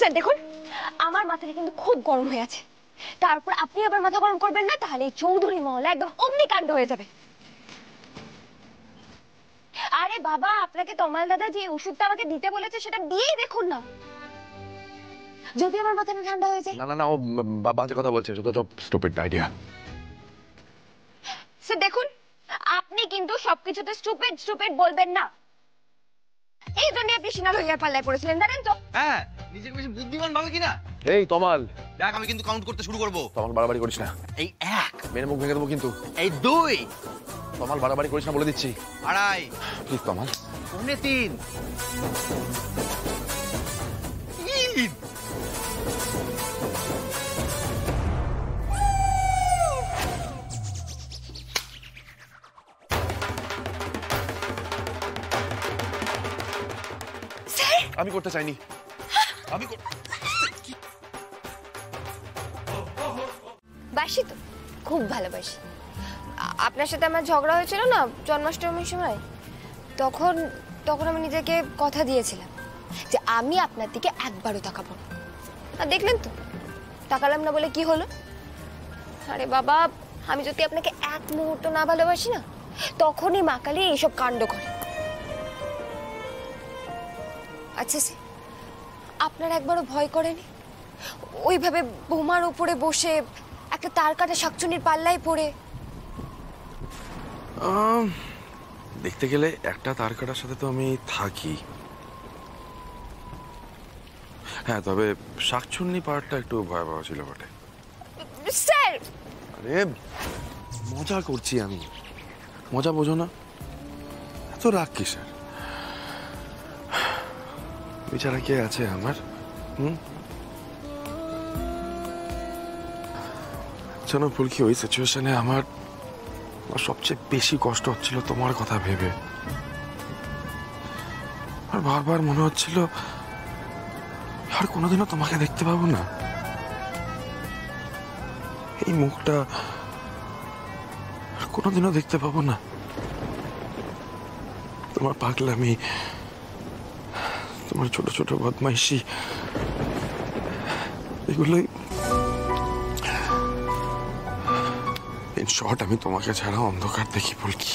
Sir দেখুন, আমার মাথাটা কিন্তু খুব গরম হয়ে আছে, তারপর আপনি আবার মাথা গরম করবেন না, তাহলে চৌধুরী মহলে একদম অগ্নিকাণ্ড হয়ে যাবে। আরে বাবা, আপনাকে তমাল দাদা যে ওষুধটা আমাকে দিতে বলেছে সেটা দিয়েই দেখুন না, যদি আমার মাথাটা ঠান্ডা হয়ে যায়। না না না, ও বাজে কথা বলছে, সেটা তো স্টুপিড আইডিয়া। স্যার দেখুন, আপনি কিন্তু সবকিছুতে স্টুপিড স্টুপিড বলবেন না, এই জন্য আপনি সিনাল হইয়ার পাল্লায় পড়েছিলেন, জানেন তো? হ্যাঁ, নিজেকে বেশি বুদ্ধিমান ভাবে কিনা। এই তমাল, দেখ আমি কিন্তু কাউন্ট করতে শুরু করব। তমাল বাড়াবাড়ি করিস না, এই 1, মেরে মুখ ভেঙে দেবো কিন্তু। এই 2, তমাল বাড়াবাড়ি করিস না বলে দিচ্ছি। 2.5, প্লিজ তমাল। 3, 3। আমি করতে চাইনি, আমি বাসি তো, খুব ভালোবাসি। আপনার সাথে আমার ঝগড়া হয়েছিল না জন্মাষ্টমীর সময়, তখন তখন আমি নিজেকে কথা দিয়েছিলাম যে আমি আপনার দিকে একবারও তাকাবো না, আর দেখলেন তো তাকালাম না বলে কি হলো? আরে বাবা, আমি যদি আপনাকে এক মুহূর্ত না ভালোবাসি না, তখনই মা কালী এইসব কাণ্ড করে। আচ্ছা সে আপনার একবারও ভয় করেনি ওইভাবে বোমার উপরে বসে একটা তার কাটা শাকচুনির পাল্লায় পড়ে? দেখতে গেলে একটা তার কাটার সাথে তো আমি থাকি, হ্যাঁ, তবে শাকচুন্নি পাহাড়টা একটু ভয়াবহ ছিল বটে। স্যার, আরে মজা করছি আমি, মজা বোঝো না? এত রাগ কিসের? বেচারা কে আছে আমার? জানো ফুলকি, ওই সিচুয়েশনে আমার সবচেয়ে বেশি কষ্ট হচ্ছিল তোমার কথা ভেবে। আর বারবার মনে হচ্ছিল আর কোনোদিনও তোমাকে দেখতে পাবো না, এই মুখটা আর কোনোদিনও দেখতে পাবো না। তোমার পাগলামি, তোমার ছোট ছোট বদমাইশি, এগুলোই ইন শর্ট, আমি তোমাকে ছাড়া অন্ধকার দেখি ফুলকি।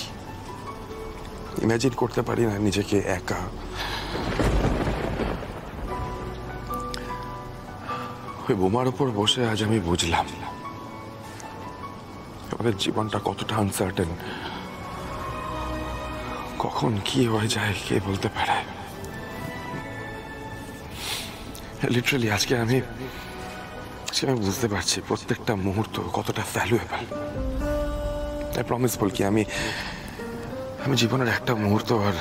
ইমাজিন করতে পারি না নিজেকে একা। ওই বোমার উপর বসে আজ আমি বুঝলাম আমাদের জীবনটা কতটা আনসার্টেন, কখন কি হয়ে যায় কে বলতে পারে। লিটারালি আজকে আমি বুঝতে পারছি প্রত্যেকটা মুহূর্ত কতটা ভ্যালুয়েবল। আই প্রমিস ফুলকি, আমি জীবনের একটা মুহূর্ত আর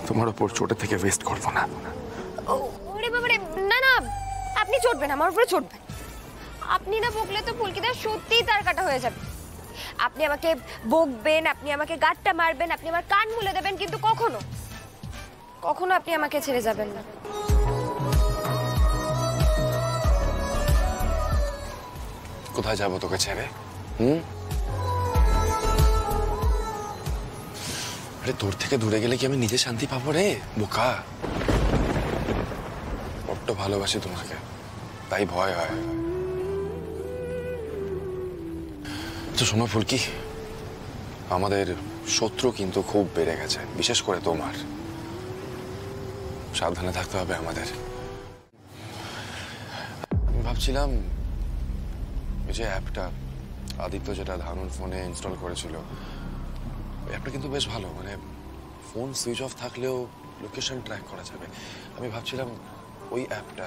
তোমার উপর চোটে থেকে ওয়েস্ট করবো না। ওরে বাবা রে, না না, আপনি চড়বেন, আমার উপরে চড়বেন। আপনি না বকলে তো ফুলকিদা সত্যিই তার কাটা হয়ে যাবে। আপনি আমাকে বকবেন, আপনি আমাকে গাঁটটা মারবেন, আপনি আমার কান মুলে দেবেন, কিন্তু কখনো কখনো আপনি আমাকে ছেড়ে যাবেন না। কোথায় যাবো তোকে ছেড়ে? আরে তোর থেকে দূরে গেলে কি আমি নিজে শান্তি পাবো রে বোকা? বড্ড ভালোবাসি তোমাকে, তাই ভয় হয়। তো শোনো ফুলকি, আমাদের শত্রু কিন্তু খুব বেড়ে গেছে, বিশেষ করে তোমার। সাবধানে থাকতে হবে আমাদের। আমি ভাবছিলাম এই যে অ্যাপটা আদিত্য যেটা ধানুর ফোনে ইনস্টল করেছিল, ওই অ্যাপটা কিন্তু বেশ ভালো, মানে ফোন সুইচ অফ থাকলেও লোকেশন ট্র্যাক করা যাবে। আমি ভাবছিলাম ওই অ্যাপটা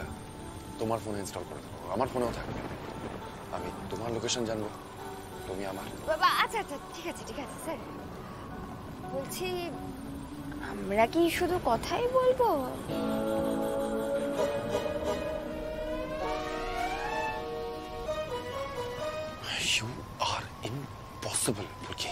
তোমার ফোনে ইনস্টল করে দেবো, আমার ফোনেও থাকবে, আমি তোমার লোকেশন জানবো, তুমি আমার। বাবা আচ্ছা আচ্ছা, ঠিক আছে ঠিক আছে স্যার। বলছি আমরা কি শুধু কথাই বলবো? You are impossible, Pulki.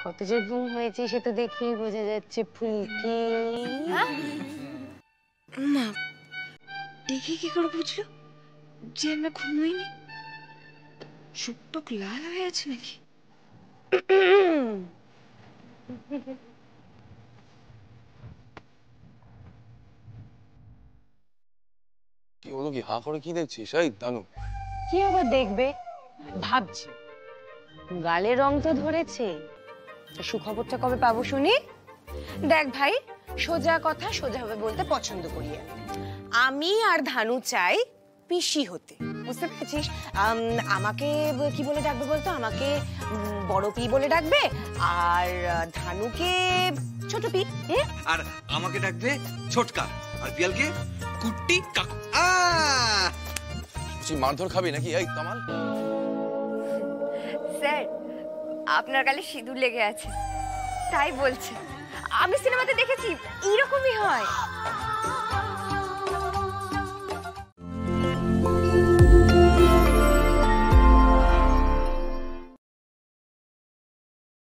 কত যে ঘুম হয়েছে সে তো দেখেই বোঝা যাচ্ছে ফুলকি। মা দেখে কি করে বুঝলো যে আমরা ঘুমোইনি? চোখ লাল হয়ে আছে নাকি? কি হলো, কি হাঁ করে কি দেখছিস? এই দানু, কি আবার দেখবে, ভাবছি গালের রং তো ধরেছে, সুখবরটা কবে পাবো শুনি? দেখ ভাই, সোজা কথা সোজাভাবে বলতে পছন্দ করি আমি আর ধানু চাই পিসি হতে, বুঝতে পেরেছিস? আমাকে কি বলে ডাকবে বলতো? আমাকে বড় পি বলে ডাকবে, আর ধানুকে ছোট পি। আর আমাকে ডাকবে ছোটকা, আর পিয়ালকে কুট্টি কাকু। তুই মারধর খাবি নাকি? এই কামাল, স্যার, আপনার গালে সিঁদুর লেগে আছে তাই বলছে। আমি সিনেমাতে দেখেছি এইরকমই হয়।